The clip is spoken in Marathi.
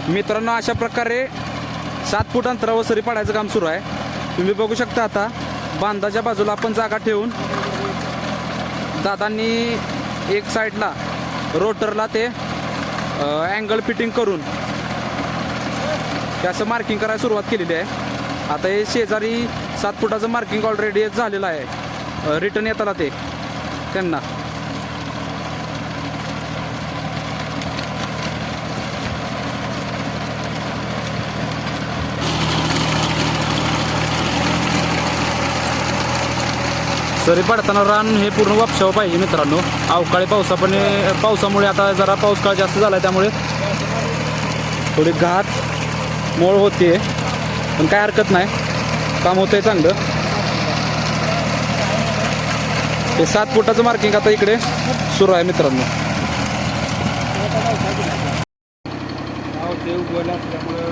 मित्रांनो अशा प्रकारे 7 फूट अंतरावर सरी पाडायचं काम सुरू आहे. तुम्ही बघू शकता आता बांधाच्या बाजूला आपण जागा ठेवून दादांनी एक साईडला रोटरला ते अँगल फिटिंग करून त्याचं मार्किंग करायला सुरुवात केलेली आहे. आता हे शेजारी 7 फुटाचं मार्किंग ऑलरेडी झालेलं आहे. रिटर्न येताना ते त्यांना सरी पडताना रान हे पूर्ण वापसावं पाहिजे मित्रांनो. अवकाळी पावसामुळे आता जरा पाऊस काळ जास्त झाला त्यामुळे थोडी घात मोळ होते, पण काय हरकत नाही, काम होतंय चांगलं. हे 7 फुटाचं मार्किंग आता इकडे सुरू आहे मित्रांनो. देव गोल असल्यामुळं